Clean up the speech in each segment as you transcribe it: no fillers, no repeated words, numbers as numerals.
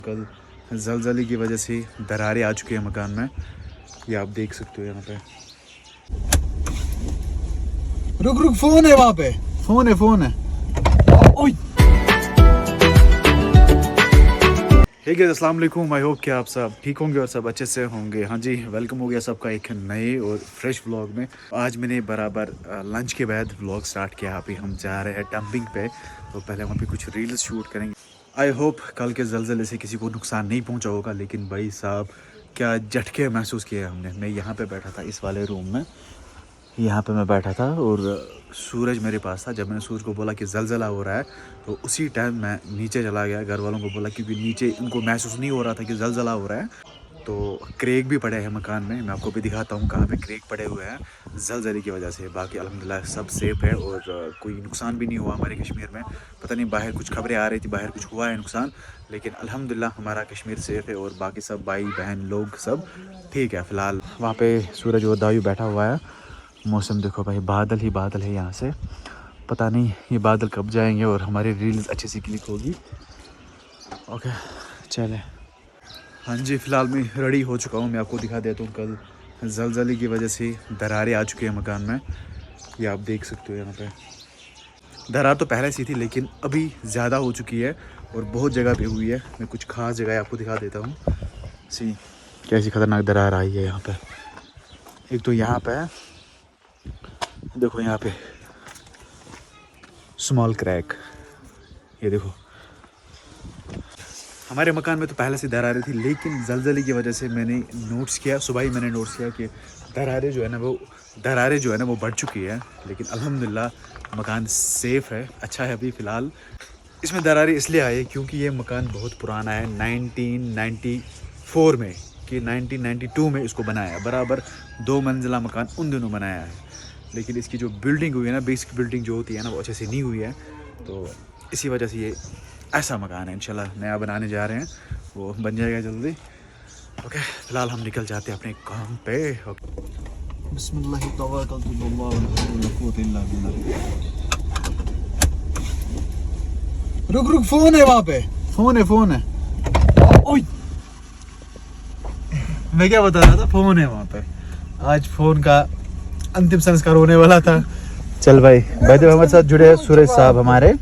कल ज़लज़ले की वजह से दरारें आ चुकी है मकान में, ये आप देख सकते हो यहाँ पे। रुक रुक, फोन है वहाँ पे, फोन है। ओए हे गाइस, अस्सलाम वालेकुम। आई होप कि आप सब ठीक होंगे और सब अच्छे से होंगे। हाँ जी, वेलकम हो गया सबका एक नए और फ्रेश व्लॉग में। आज मैंने बराबर लंच के बाद व्लॉग स्टार्ट किया। अभी हम जा रहे हैं डंपिंग पे, तो पहले वहाँ पे कुछ रील्स शूट करेंगे। आई होप कल के ज़लज़ले से किसी को नुकसान नहीं पहुँचा होगा, लेकिन भाई साहब क्या झटके महसूस किए हमने। मैं यहाँ पर बैठा था इस वाले रूम में, यहाँ पे मैं बैठा था और सूरज मेरे पास था। जब मैंने सूरज को बोला कि ज़लज़ला हो रहा है, तो उसी टाइम मैं नीचे चला गया। घर वालों को बोला, क्योंकि नीचे इनको महसूस नहीं हो रहा था कि ज़लज़ला हो रहा है। तो क्रेक भी पड़े हैं मकान में, मैं आपको भी दिखाता हूँ कहाँ पे क्रेक पड़े हुए हैं ज़लज़ले की वजह से। बाकी अल्हम्दुलिल्लाह सब सेफ़ है और कोई नुकसान भी नहीं हुआ हमारे कश्मीर में। पता नहीं बाहर कुछ खबरें आ रही थी, बाहर कुछ हुआ है नुकसान, लेकिन अल्हम्दुलिल्लाह हमारा कश्मीर सेफ़ है और बाकी सब भाई बहन लोग सब ठीक है फ़िलहाल। वहाँ पर सूरज और दायु बैठा हुआ है। मौसम देखो भाई, बादल ही बादल है यहाँ से। पता नहीं ये बादल कब जाएंगे और हमारी रील्स अच्छे से क्लिक होगी। ओके चले। हाँ जी, फ़िलहाल मैं रेडी हो चुका हूँ। मैं आपको दिखा देता हूँ कल ज़लज़ले की वजह से दरारें आ चुकी है मकान में, ये आप देख सकते हो यहाँ पे। दरार तो पहले से थी, लेकिन अभी ज़्यादा हो चुकी है और बहुत जगह पे हुई है। मैं कुछ ख़ास जगह आपको दिखा देता हूँ। सी कैसी ख़तरनाक दरार आई है यहाँ पे। एक तो यहाँ पे देखो, यहाँ पे स्मॉल क्रैक, ये देखो। हमारे मकान में तो पहले से दरारें थी, लेकिन ज़लज़ले की वजह से मैंने नोट्स किया, सुबह ही मैंने नोट्स किया कि दरारें जो है ना वो बढ़ चुकी है। लेकिन अल्हम्दुलिल्लाह मकान सेफ़ है, अच्छा है अभी फ़िलहाल। इसमें दरारें इसलिए आई क्योंकि ये मकान बहुत पुराना है, 1994 में कि 1992 में इसको बनाया है। बराबर 2 मंजिला मकान उन दिनों बनाया है, लेकिन इसकी जो बिल्डिंग हुई है ना, बेसिक बिल्डिंग जो होती है ना, वो अच्छे से नहीं हुई है। तो इसी वजह से ये ऐसा मकान है। इंशाल्लाह नया बनाने जा रहे हैं, वो बन जाएगा जल्दी। ओके, फ़िलहाल हम निकल जाते हैं अपने काम पे। बिस्मिल्लाह तवक्कलतु अल्लाह ला कुव्वता इल्ला बिल्लाह। रुक रुक, फोन है वहाँ पे, फोन है। ओए मैं क्या बता रहा था, फ़ोन है वहाँ पे। आज फ़ोन का अंतिम संस्कार होने वाला था। चल भाई, बैठे हमारे साथ जुड़े हैं सूरज साहब हमारे,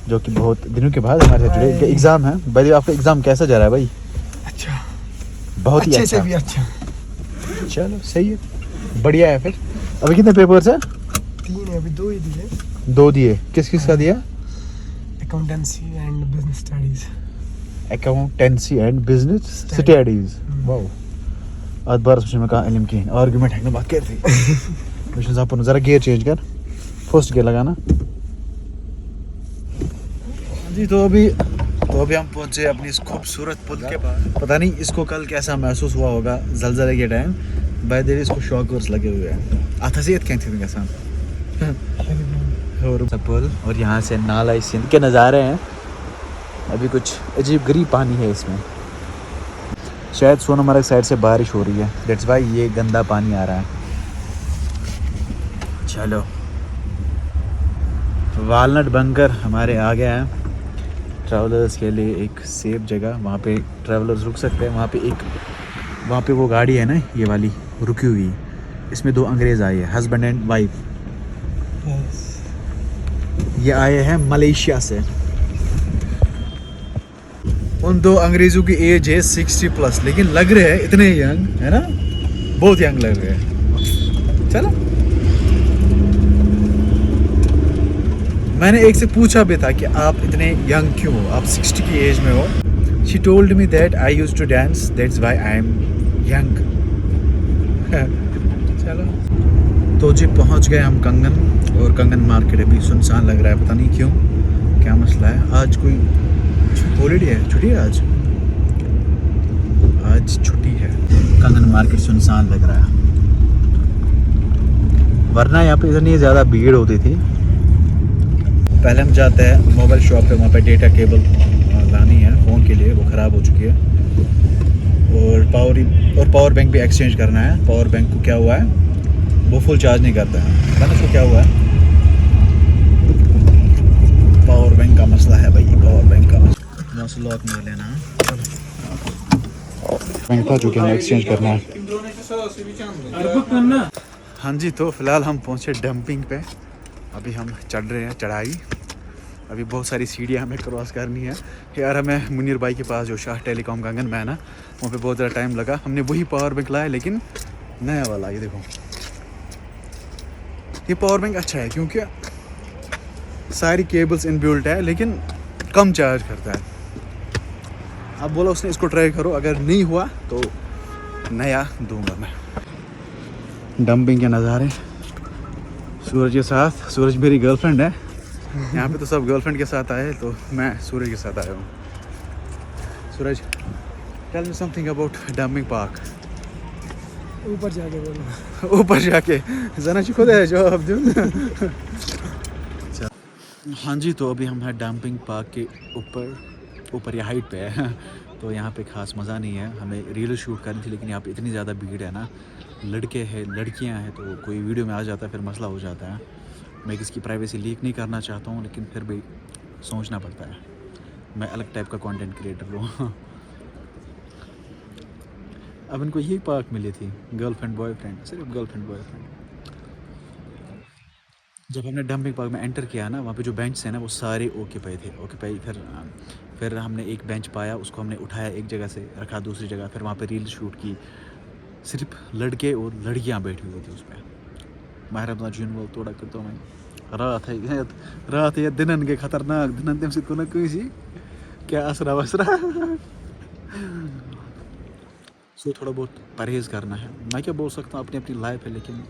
जो कि बहुत दिनों के बाद हमारे साथ जुड़े। इनका एग्ज़ाम है भाई। आपका एग्ज़ाम कैसा जा रहा है भाई? अच्छा, बहुत ही अच्छे अच्छा से भी अच्छा। चलो सही है, बढ़िया है। फिर अभी कितने पेपर्स हैं? 3 है, अभी 2 ही दिए। 2 दिए। किस किस का दिया? Accountancy and business studies. Accountancy and business studies. Wow, आज बार सोचने में कहा इल्म की आर्गुमेंट है ना, बात कर रही मिशन साहब। ज़रा गियर चेंज कर, फर्स्ट गियर लगाना जी। तो अभी हम पहुंचे अपनी इस खूबसूरत पुल के पास। पता नहीं इसको कल कैसा महसूस हुआ होगा ज़लज़ले के टाइम। बाय देर इसको शॉकर्स लगे हुए हैं। आथसियत क्या थी उनके साथ और पुल, और यहाँ से नाला सिंध के नज़ारे हैं। अभी कुछ अजीब गरीब पानी है इसमें। शायद सोनमर्ग साइड से बारिश हो रही है, दैट्स वाई ये गंदा पानी आ रहा है। चलो, वालनट बंकर हमारे आ गया है। ट्रैवलर्स के लिए एक सेफ जगह, वहाँ पे ट्रैवलर्स रुक सकते हैं। वहाँ पे वो गाड़ी है ना, ये वाली रुकी हुई, इसमें 2 अंग्रेज़ आए हैं, हस्बैंड एंड वाइफ। ये आए हैं मलेशिया से। उन 2 अंग्रेज़ों की एज है 60+, लेकिन लग रहे हैं इतने यंग, है ना, बहुत यंग लग रहे हैं। चलो, मैंने एक से पूछा भी था कि आप इतने यंग क्यों हो, आप 60 की एज में हो। She told me that I used to dance, that's why I am young. चलो, तो जी पहुंच गए हम कंगन, और कंगन मार्केट अभी सुनसान लग रहा है, पता नहीं क्यों, क्या मसला है। आज कोई हॉलीडे है, छुट्टी है आज छुट्टी है। कंगन मार्केट सुनसान लग रहा है, वरना यहाँ पे इतनी ज़्यादा भीड़ होती थी। पहले हम जाते हैं मोबाइल शॉप पे, वहाँ पे डेटा केबल लानी है फ़ोन के लिए, वो ख़राब हो चुकी है। और पावर बैंक भी एक्सचेंज करना है। पावर बैंक को क्या हुआ है, वो फुल चार्ज नहीं करता है, पता नहीं उसको क्या हुआ है। पावर बैंक का मसला है भाई, पावर बैंक का मसला। लॉक नहीं लेना। बैंक था जो कि हमें एक्सचेंज करना है। हाँ जी, तो फिलहाल हम पहुँचे डंपिंग पे। अभी हम चढ़ रहे हैं चढ़ाई। अभी बहुत सारी सीढ़ियाँ हमें क्रॉस करनी है यार। हमें मुनीर भाई के पास जो शाह टेलीकॉम गंगन में है ना, वहाँ पे बहुत ज़्यादा टाइम लगा। हमने वही पावर बैंक लाया, लेकिन नया वाला। ये देखो, ये पावर बैंक अच्छा है क्योंकि सारी केबल्स इनबिल्ट है, लेकिन कम चार्ज करता है। अब बोला उसने इसको ट्राई करो, अगर नहीं हुआ तो नया दूंगा मैं। डंपिंग के नज़ारे सूरज के साथ। सूरज मेरी गर्लफ्रेंड है। यहाँ पे तो सब गर्लफ्रेंड के साथ आए, तो मैं सूरज के साथ आया हूँ। Suraj, tell me something about dumping park. ऊपर जाके बोलो। ऊपर जाके जना खुद है जो अब हाँ जी, तो अभी हम हैं डंपिंग पार्क के ऊपर या हाइट पे है। तो यहाँ पे ख़ास मज़ा नहीं है। हमें रील शूट करनी थी, लेकिन यहाँ पे इतनी ज़्यादा भीड़ है ना, लड़के हैं लड़कियाँ हैं, तो कोई वीडियो में आ जाता है फिर मसला हो जाता है। मैं किसकी प्राइवेसी लीक नहीं करना चाहता हूँ, लेकिन फिर भी सोचना पड़ता है। मैं अलग टाइप का कंटेंट क्रिएटर हूँ। अब इनको यही पार्क मिली थी, गर्लफ्रेंड बॉयफ्रेंड, सिर्फ गर्लफ्रेंड बॉयफ्रेंड। जब हमने डंपिंग पार्क में एंटर किया ना, वहाँ पे जो बेंच है ना, वो सारे ओक्यूपाई थे। ओक्यूपाई फिर हमने एक बेंच पाया, उसको हमने उठाया, एक जगह से रखा दूसरी जगह। फिर वहाँ पे रील शूट की। सिर्फ लड़के और लड़कियाँ बैठी हुई थी उस पर। महरम जीन वो तोड़ा कर तो मैं रात है दिन के खतरनाक दिन तम सो क्या असरा वसरा। सो थोड़ा बहुत परहेज़ करना है। मैं क्या बोल सकता हूँ, अपनी अपनी लाइफ है, लेकिन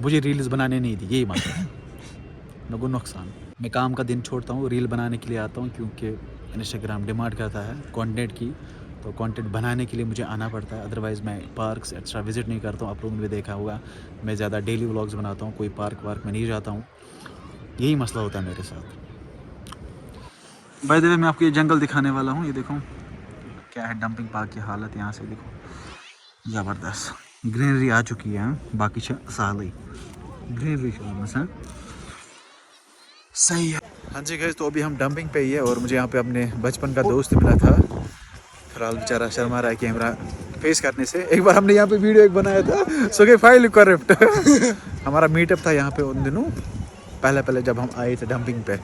मुझे रील्स बनाने नहीं दी, यही मतलब है। न को नुकसान। मैं काम का दिन छोड़ता हूँ, रील बनाने के लिए आता हूँ, क्योंकि इंस्टाग्राम डिमांड करता है कंटेंट की। तो कंटेंट बनाने के लिए मुझे आना पड़ता है, अदरवाइज़ मैं पार्क्स एक्स्ट्रा विज़िट नहीं करता हूँ। आप लोगों ने भी देखा होगा, मैं ज़्यादा डेली व्लॉग्स बनाता हूँ, कोई पार्क वार्क में नहीं जाता हूँ। यही मसला होता है मेरे साथ। बाय द वे, मैं आपको ये जंगल दिखाने वाला हूँ। ये देखो क्या है डंपिंग पार्क की हालत। यहाँ से देखो, ज़बरदस्त ग्रीनरी आ चुकी है। बाकी साल ही ग्रीनरी सही है। हाँ जी गाइस, तो अभी हम डंपिंग पे ही है, और मुझे यहाँ पे अपने बचपन का दोस्त मिला था। फिलहाल बेचारा शर्मा रहा है कैमरा फेस करने से। एक बार हमने यहाँ पे वीडियो एक बनाया था, सो के फाइल करेक्ट। हमारा मीटअप था यहाँ पे उन दिनों, पहले जब हम आए थे डंपिंग पे।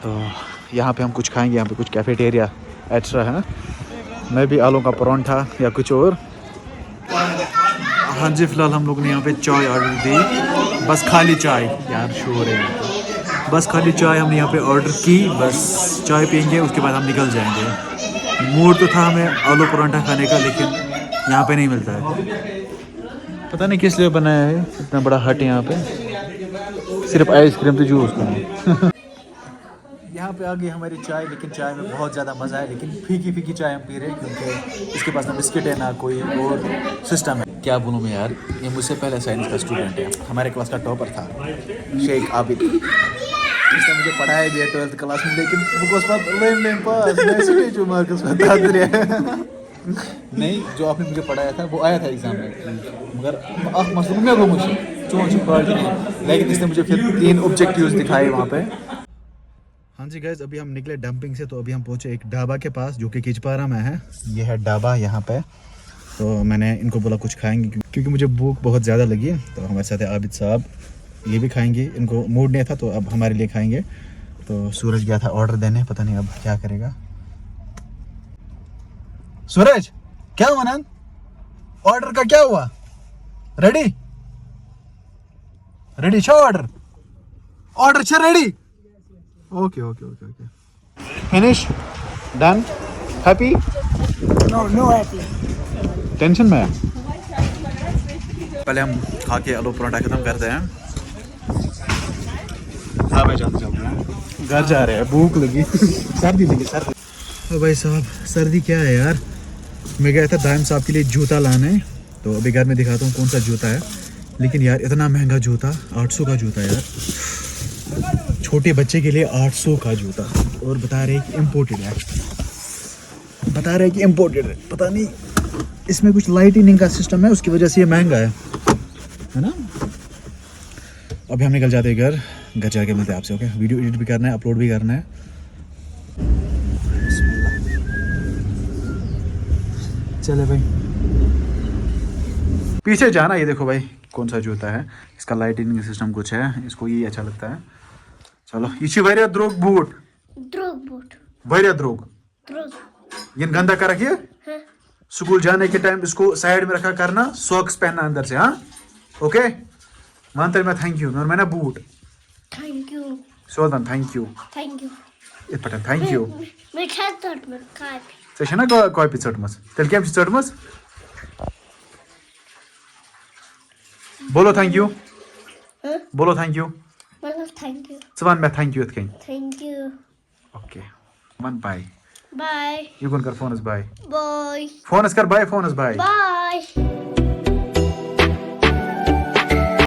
तो यहाँ पे हम कुछ खाएंगे। यहाँ पे कुछ कैफेटेरिया एक्स्ट्रा है। मैं भी आलू का परोंठा या कुछ और। हाँ जी, फिलहाल हम लोग ने यहाँ पे चाय ऑर्डर दी, बस खाली चाय। यार शोर है, बस खाली चाय हमने यहाँ पे ऑर्डर की। बस चाय पियेंगे, उसके बाद हम निकल जाएंगे। मूड तो था हमें आलू पराठा खाने का, लेकिन यहाँ पे नहीं मिलता है। पता नहीं किस लिए बनाया है इतना बड़ा हट यहाँ पे, सिर्फ आइसक्रीम तो जूस का। यहाँ पे आ गई हमारी चाय, लेकिन चाय में बहुत ज़्यादा मज़ा है, लेकिन फीकी फीकी चाय हम पी रहे हैं, क्योंकि इसके पास ना बिस्किट है ना कोई और सिस्टम है। क्या बोलूँ मैं यार, ये मुझसे पहले साइंस का स्टूडेंट है, हमारे क्लास का टॉपर था, शेख आबिद। इसने मुझे पढ़ाया भी है 12th क्लास में, लेकिन नहीं, जो आपने मुझे पढ़ाया था वो आया था एग्ज़ाम में, मगर मसलूम में वो मुझे लेकिन इसने मुझे फिर 3 ऑब्जेक्टिव्स दिखाए वहाँ पे। हाँ जी गाइज, अभी हम निकले डंपिंग से, तो अभी हम पहुँचे एक ढाबा के पास जो कि किचपारा में है। ये है ढाबा यहाँ पे। तो मैंने इनको बोला कुछ खाएंगे, क्योंकि मुझे भूख बहुत ज़्यादा लगी। तो हमारे साथ है आबिद साहब, ये भी खाएंगे। इनको मूड नहीं था, तो अब हमारे लिए खाएंगे। तो सूरज गया था ऑर्डर देने, पता नहीं अब क्या करेगा। सूरज, क्या हुआ ना, ऑर्डर का क्या हुआ? रेडी रेडी छो ऑर्डर छो ready. Okay okay okay okay, finish, done, happy? No happy. Tension में है। पहले हम खा के आलू पराठा खत्म करते हैं। हाँ भाई, जल्दी चलते घर जा रहे हैं, भूख लगी। सर्दी लगी, सर्दी। ओ भाई साहब, सर्दी क्या है यार। मैं गया था दाइम साहब के लिए जूता लाने, तो अभी घर में दिखाता हूँ कौन सा जूता है। लेकिन यार इतना महंगा जूता, 800 का जूता यार, छोटे बच्चे के लिए 800 का जूता। और बता रहे कि इम्पोर्टेड है, बता रहे कि इम्पोर्टेड है। पता नहीं इसमें कुछ लाइटिंग का सिस्टम है, उसकी वजह से ये महंगा है ना। अभी हम निकल जाते हैं घर जाके मिलते हैं आपसे। ओके, वीडियो एडिट भी करना है, अपलोड भी करना है। चले भाई पीछे जाना। ये देखो भाई कौन सा जूता है, इसका लाइटिंग सिस्टम कुछ है, इसको ये अच्छा लगता है। चलो ये छ वारिया द्रोग बूट, ड्रोग बूट वारिया द्रोग। ड्रोग ये गंदा कर रखिए, हाँ स्कूल जाने के टाइम इसको साइड में रखा करना, सॉक्स पहनना अंदर से। हाँ ओके मानते मैं थैंक यू मैं ना बूट थैंक यू सोदन थैंक यू थैंक यू इत पटन थैंक यू मैं खेत में काफी चे छना कॉपी चटमस तेल केम चटमस बोलो थैंक यू हाँ बोलो थैंक यू मतलब थैंक यू वन मैं थैंक यू इत कहीं thank you okay one bye bye you कौन कर फोन बाय बाय फोन कर बाय फोन बाय बाय